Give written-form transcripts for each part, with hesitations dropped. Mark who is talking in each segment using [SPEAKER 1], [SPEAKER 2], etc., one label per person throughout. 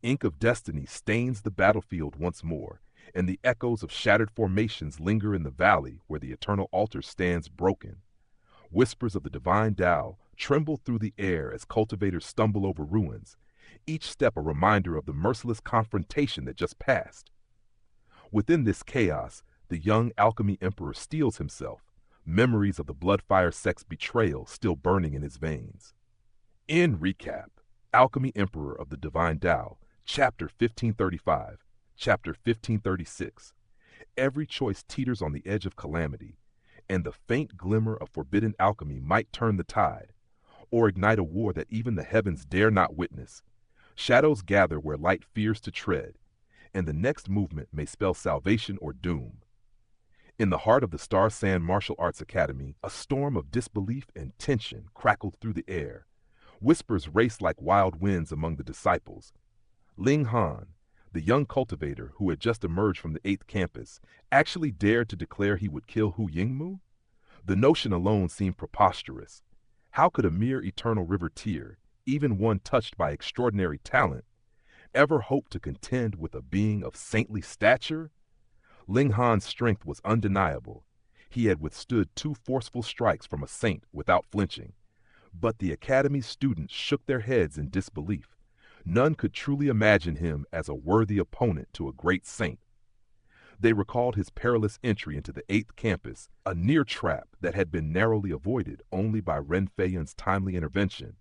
[SPEAKER 1] ink of destiny stains the battlefield once more, and the echoes of shattered formations linger in the valley where the eternal altar stands broken. Whispers of the Divine Dao tremble through the air as cultivators stumble over ruins, each step a reminder of the merciless confrontation that just passed. Within this chaos, the young Alchemy Emperor steels himself, memories of the Bloodfire Sect's betrayal still burning in his veins. In recap, Alchemy Emperor of the Divine Dao, Chapter 1535, Chapter 1536. Every choice teeters on the edge of calamity, and the faint glimmer of forbidden alchemy might turn the tide, or ignite a war that even the heavens dare not witness. Shadows gather where light fears to tread, and the next movement may spell salvation or doom. In the heart of the Star Sand Martial Arts Academy, a storm of disbelief and tension crackled through the air. Whispers raced like wild winds among the disciples. Ling Han, the young cultivator who had just emerged from the 8th campus, actually dared to declare he would kill Hu Yingmu? The notion alone seemed preposterous. How could a mere eternal river tear, even one touched by extraordinary talent, ever hope to contend with a being of saintly stature? Ling Han's strength was undeniable. He had withstood 2 forceful strikes from a saint without flinching. But the Academy's students shook their heads in disbelief. None could truly imagine him as a worthy opponent to a great saint. They recalled his perilous entry into the 8th campus, a near trap that had been narrowly avoided only by Ren Feiyan's timely intervention.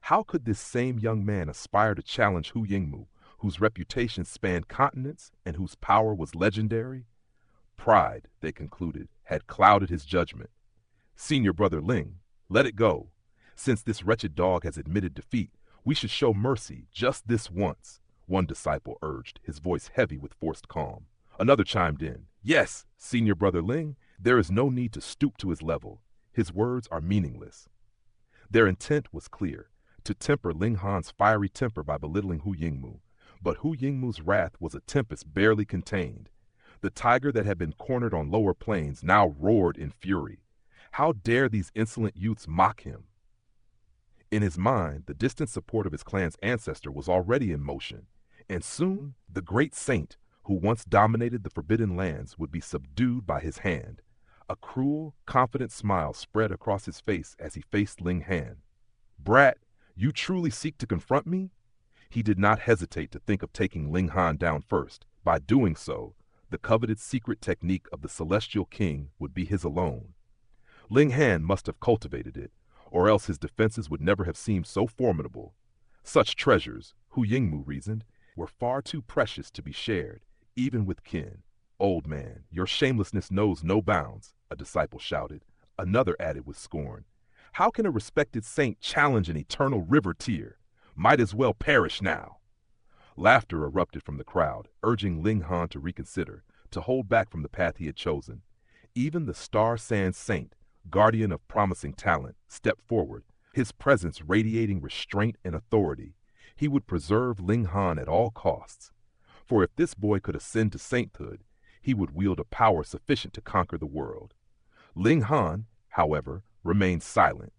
[SPEAKER 1] How could this same young man aspire to challenge Hu Yingmu, whose reputation spanned continents and whose power was legendary? Pride, they concluded, had clouded his judgment. Senior brother Ling, let it go. Since this wretched dog has admitted defeat, we should show mercy just this once, one disciple urged, his voice heavy with forced calm. Another chimed in, yes, senior brother Ling, there is no need to stoop to his level. His words are meaningless. Their intent was clear, to temper Ling Han's fiery temper by belittling Hu Yingmu. But Hu Yingmu's wrath was a tempest barely contained. The tiger that had been cornered on lower plains now roared in fury. How dare these insolent youths mock him? In his mind, the distant support of his clan's ancestor was already in motion, and soon the great saint who once dominated the forbidden lands would be subdued by his hand. A cruel, confident smile spread across his face as he faced Ling Han. Brat, you truly seek to confront me? He did not hesitate to think of taking Ling Han down first. By doing so, the coveted secret technique of the Celestial King would be his alone. Ling Han must have cultivated it, or else his defenses would never have seemed so formidable. Such treasures, Hu Yingmu reasoned, were far too precious to be shared, even with kin. Old man, your shamelessness knows no bounds, a disciple shouted. Another added with scorn, how can a respected saint challenge an eternal river tear? Might as well perish now. Laughter erupted from the crowd, urging Ling Han to reconsider, to hold back from the path he had chosen. Even the Star Sand Saint, guardian of promising talent, stepped forward, his presence radiating restraint and authority. He would preserve Ling Han at all costs. For if this boy could ascend to sainthood, he would wield a power sufficient to conquer the world. Ling Han, however, remained silent.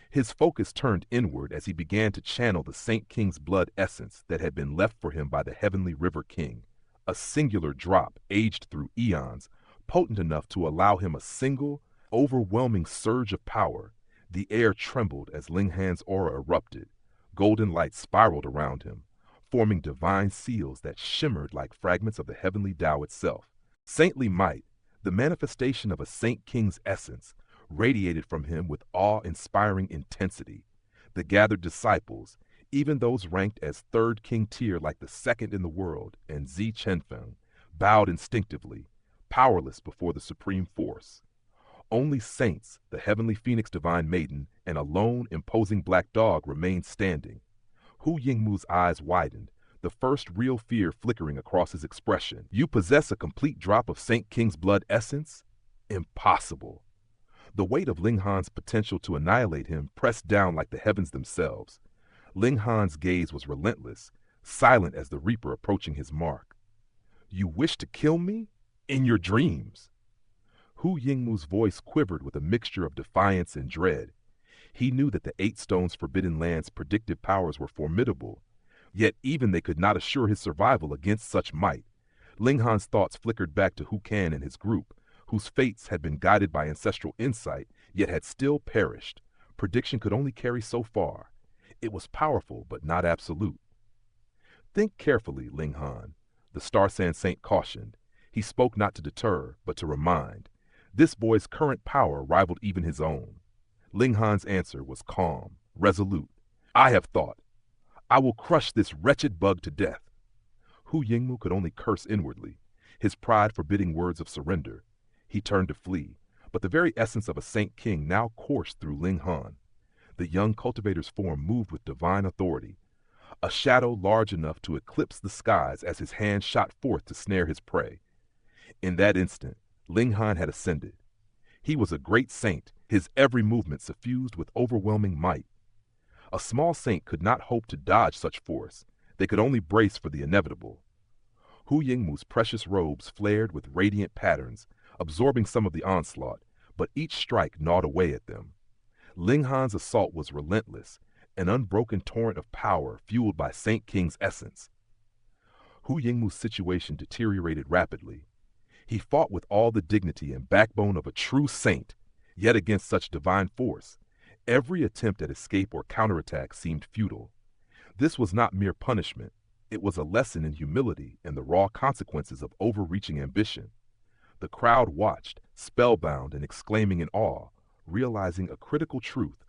[SPEAKER 1] His focus turned inward as he began to channel the Saint King's blood essence that had been left for him by the Heavenly River King, a singular drop aged through eons, potent enough to allow him a single, overwhelming surge of power. The air trembled as Ling Han's aura erupted. Golden light spiraled around him, forming divine seals that shimmered like fragments of the Heavenly Dao itself. Saintly might, the manifestation of a Saint King's essence, radiated from him with awe-inspiring intensity. The gathered disciples, even those ranked as 3rd king tier like the 2nd in the world and Zi Chenfeng, bowed instinctively, powerless before the supreme force. Only saints, the heavenly phoenix divine maiden, and a lone, imposing black dog remained standing. Hu Yingmu's eyes widened, the first real fear flickering across his expression. You possess a complete drop of Saint King's blood essence? Impossible. The weight of Ling Han's potential to annihilate him pressed down like the heavens themselves. Ling Han's gaze was relentless, silent as the reaper approaching his mark. You wish to kill me? In your dreams. Hu Yingmu's voice quivered with a mixture of defiance and dread. He knew that the 8 Stones' forbidden land's predictive powers were formidable, Yet even they could not assure his survival against such might. Ling Han's thoughts flickered back to Hu Kan and his group, whose fates had been guided by ancestral insight, yet had still perished. Prediction could only carry so far. It was powerful, but not absolute. Think carefully, Ling Han, the Star Sand Saint cautioned. He spoke not to deter, but to remind. This boy's current power rivaled even his own. Ling Han's answer was calm, resolute. I have thought. I will crush this wretched bug to death. Hu Yingmu could only curse inwardly, his pride forbidding words of surrender. He turned to flee, but the very essence of a Saint King now coursed through Ling Han. The young cultivator's form moved with divine authority, a shadow large enough to eclipse the skies as his hand shot forth to snare his prey. In that instant, Ling Han had ascended. He was a great saint, his every movement suffused with overwhelming might. A small saint could not hope to dodge such force. They could only brace for the inevitable. Hu Yingmu's precious robes flared with radiant patterns, absorbing some of the onslaught, but each strike gnawed away at them. Ling Han's assault was relentless, an unbroken torrent of power fueled by Saint King's essence. Hu Yingmu's situation deteriorated rapidly. He fought with all the dignity and backbone of a true saint, yet against such divine force, every attempt at escape or counterattack seemed futile. This was not mere punishment. It was a lesson in humility and the raw consequences of overreaching ambition. The crowd watched, spellbound and exclaiming in awe, realizing a critical truth.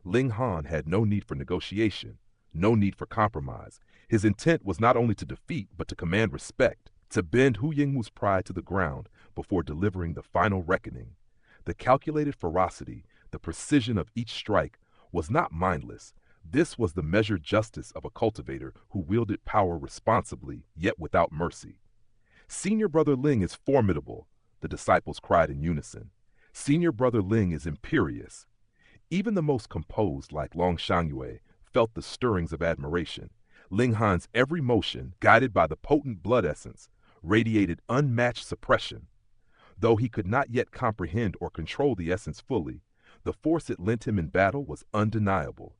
[SPEAKER 1] Ling Han had no need for negotiation, no need for compromise. His intent was not only to defeat, but to command respect, to bend Hu Yingmu's pride to the ground before delivering the final reckoning. The calculated ferocity, the precision of each strike, was not mindless. This was the measured justice of a cultivator who wielded power responsibly, yet without mercy. Senior Brother Ling is formidable, the disciples cried in unison. Senior Brother Ling is imperious. Even the most composed, like Long Shangyue, felt the stirrings of admiration. Ling Han's every motion, guided by the potent blood essence, radiated unmatched suppression. Though he could not yet comprehend or control the essence fully, the force it lent him in battle was undeniable.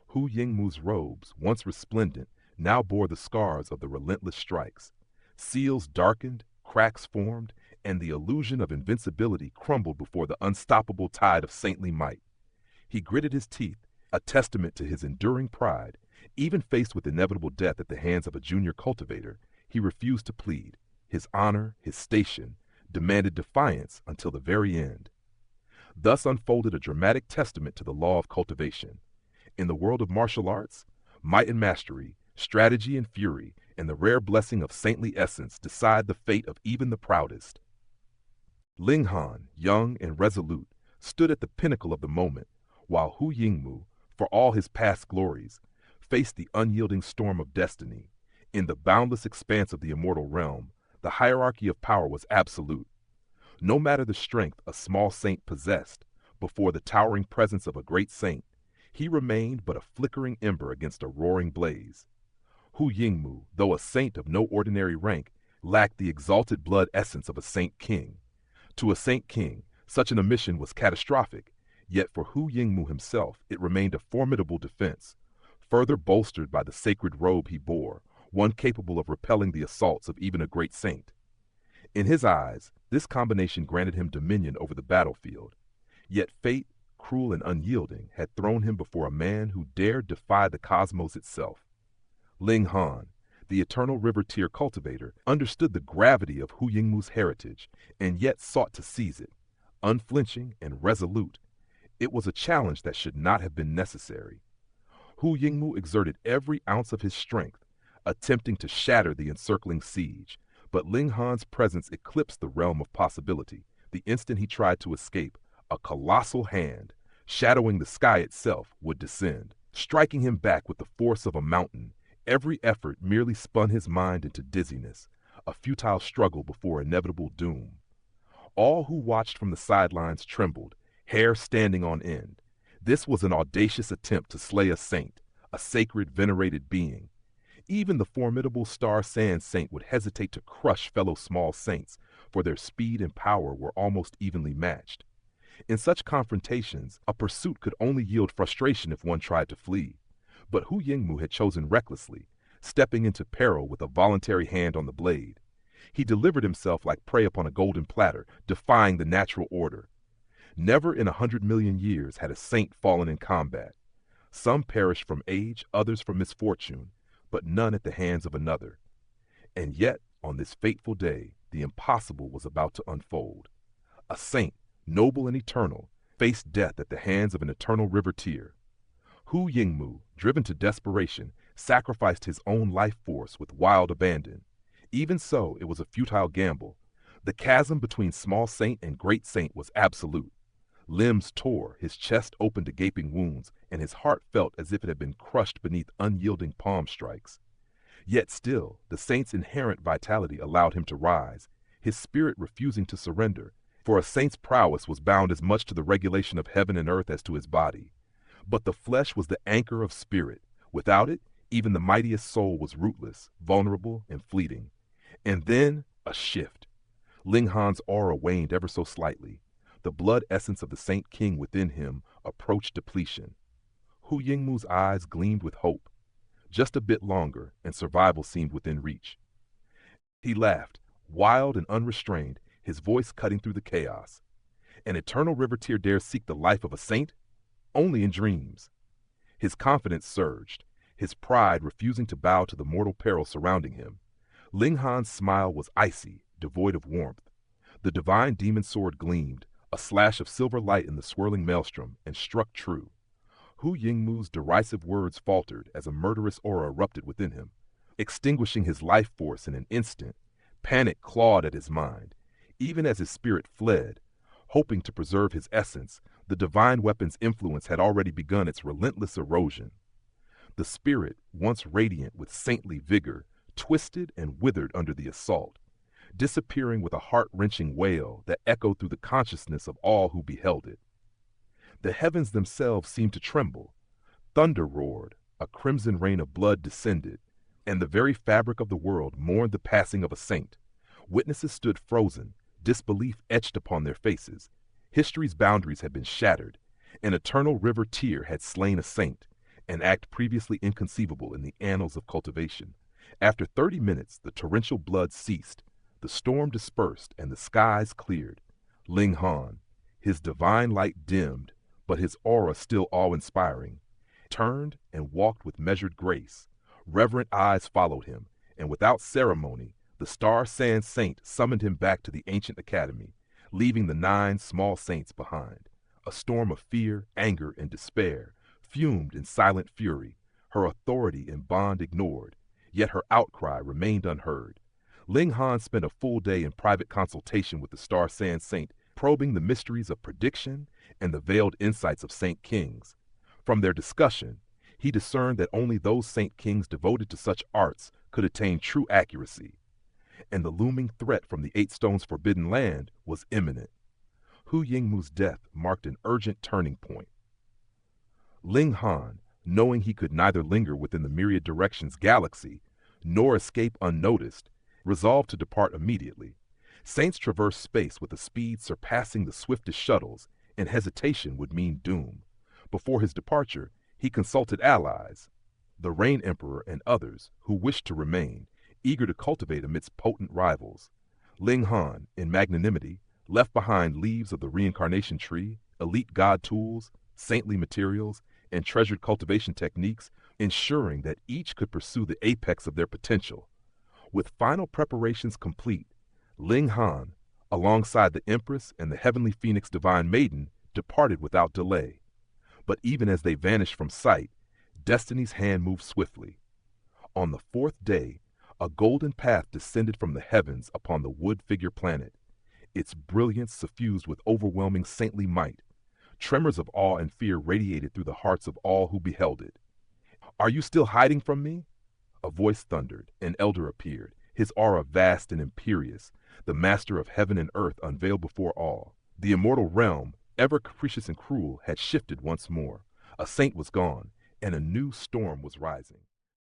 [SPEAKER 1] Hu Yingmu's robes, once resplendent, now bore the scars of the relentless strikes. Seals darkened, cracks formed, and the illusion of invincibility crumbled before the unstoppable tide of saintly might. He gritted his teeth, a testament to his enduring pride. Even faced with inevitable death at the hands of a junior cultivator, he refused to plead. His honor, his station, demanded defiance until the very end. Thus unfolded a dramatic testament to the law of cultivation. In the world of martial arts, might and mastery, strategy and fury, and the rare blessing of saintly essence decide the fate of even the proudest. Ling Han, young and resolute, stood at the pinnacle of the moment, while Hu Yingmu, for all his past glories, faced the unyielding storm of destiny. In the boundless expanse of the immortal realm, the hierarchy of power was absolute. No matter the strength a small saint possessed, before the towering presence of a great saint, he remained but a flickering ember against a roaring blaze. Hu Yingmu, though a saint of no ordinary rank, lacked the exalted blood essence of a Saint King. To a Saint King, such an omission was catastrophic, yet for Hu Yingmu himself it remained a formidable defense, further bolstered by the sacred robe he bore, one capable of repelling the assaults of even a great saint. In his eyes, this combination granted him dominion over the battlefield. Yet fate, cruel and unyielding, had thrown him before a man who dared defy the cosmos itself. Ling Han, the eternal river-tier cultivator, understood the gravity of Hu Yingmu's heritage, and yet sought to seize it. Unflinching and resolute, it was a challenge that should not have been necessary. Hu Yingmu exerted every ounce of his strength, attempting to shatter the encircling siege, but Ling Han's presence eclipsed the realm of possibility. The instant he tried to escape, a colossal hand, shadowing the sky itself, would descend, striking him back with the force of a mountain. Every effort merely spun his mind into dizziness, a futile struggle before inevitable doom. All who watched from the sidelines trembled, hair standing on end. This was an audacious attempt to slay a saint, a sacred, venerated being. Even the formidable Star Sand Saint would hesitate to crush fellow small saints, for their speed and power were almost evenly matched. In such confrontations, a pursuit could only yield frustration if one tried to flee. But Hu Yingmu had chosen recklessly, stepping into peril with a voluntary hand on the blade. He delivered himself like prey upon a golden platter, defying the natural order. Never in 100 million years had a saint fallen in combat. Some perished from age, others from misfortune, but none at the hands of another. And yet, on this fateful day, the impossible was about to unfold. A saint, noble and eternal, faced death at the hands of an eternal river tear. Hu Yingmu, driven to desperation, sacrificed his own life force with wild abandon. Even so, it was a futile gamble. The chasm between small saint and great saint was absolute. Limbs tore, his chest opened to gaping wounds, and his heart felt as if it had been crushed beneath unyielding palm strikes. Yet still, the saint's inherent vitality allowed him to rise, his spirit refusing to surrender, for a saint's prowess was bound as much to the regulation of heaven and earth as to his body. But the flesh was the anchor of spirit. Without it, even the mightiest soul was rootless, vulnerable, and fleeting. And then, a shift. Ling Han's aura waned ever so slightly. The blood essence of the Saint King within him approached depletion. Hu Yingmu's eyes gleamed with hope. Just a bit longer, and survival seemed within reach. He laughed, wild and unrestrained, his voice cutting through the chaos. An eternal river tear dares seek the life of a saint? Only in dreams. His confidence surged, his pride refusing to bow to the mortal peril surrounding him. Ling Han's smile was icy, devoid of warmth. The divine demon sword gleamed, a slash of silver light in the swirling maelstrom, and struck true. Hu Yingmu's derisive words faltered as a murderous aura erupted within him, extinguishing his life force in an instant. Panic clawed at his mind. Even as his spirit fled, hoping to preserve his essence, the divine weapon's influence had already begun its relentless erosion. The spirit, once radiant with saintly vigor, twisted and withered under the assault, disappearing with a heart-wrenching wail that echoed through the consciousness of all who beheld it. The heavens themselves seemed to tremble. Thunder roared, a crimson rain of blood descended, and the very fabric of the world mourned the passing of a saint. Witnesses stood frozen, disbelief etched upon their faces. History's boundaries had been shattered. An eternal river tear had slain a saint, an act previously inconceivable in the annals of cultivation. After 30 minutes, the torrential blood ceased. The storm dispersed and the skies cleared. Ling Han, his divine light dimmed, but his aura still awe-inspiring, turned and walked with measured grace. Reverent eyes followed him, and without ceremony, the Star Sand Saint summoned him back to the ancient academy, leaving the 9 small saints behind. A storm of fear, anger, and despair fumed in silent fury, her authority and bond ignored, yet her outcry remained unheard. Ling Han spent a full day in private consultation with the Star Sand Saint, probing the mysteries of prediction and the veiled insights of Saint Kings. From their discussion, he discerned that only those Saint Kings devoted to such arts could attain true accuracy, and the looming threat from the 8 Stones Forbidden Land was imminent. Hu Yingmu's death marked an urgent turning point. Ling Han, knowing he could neither linger within the myriad directions galaxy, nor escape unnoticed, resolved to depart immediately. Saints traverse space with a speed surpassing the swiftest shuttles, and hesitation would mean doom. Before his departure, he consulted allies, the Rain Emperor and others who wished to remain, eager to cultivate amidst potent rivals. Ling Han, in magnanimity, left behind leaves of the reincarnation tree, elite god tools, saintly materials, and treasured cultivation techniques, ensuring that each could pursue the apex of their potential. With final preparations complete, Ling Han, alongside the Empress and the Heavenly Phoenix Divine Maiden, departed without delay. But even as they vanished from sight, destiny's hand moved swiftly. On the 4th day, a golden path descended from the heavens upon the wood-figure planet, its brilliance suffused with overwhelming saintly might. Tremors of awe and fear radiated through the hearts of all who beheld it. "Are you still hiding from me?" A voice thundered. An elder appeared, his aura vast and imperious. The master of heaven and earth unveiled before all. The immortal realm, ever capricious and cruel, had shifted once more. A saint was gone, and a new storm was rising.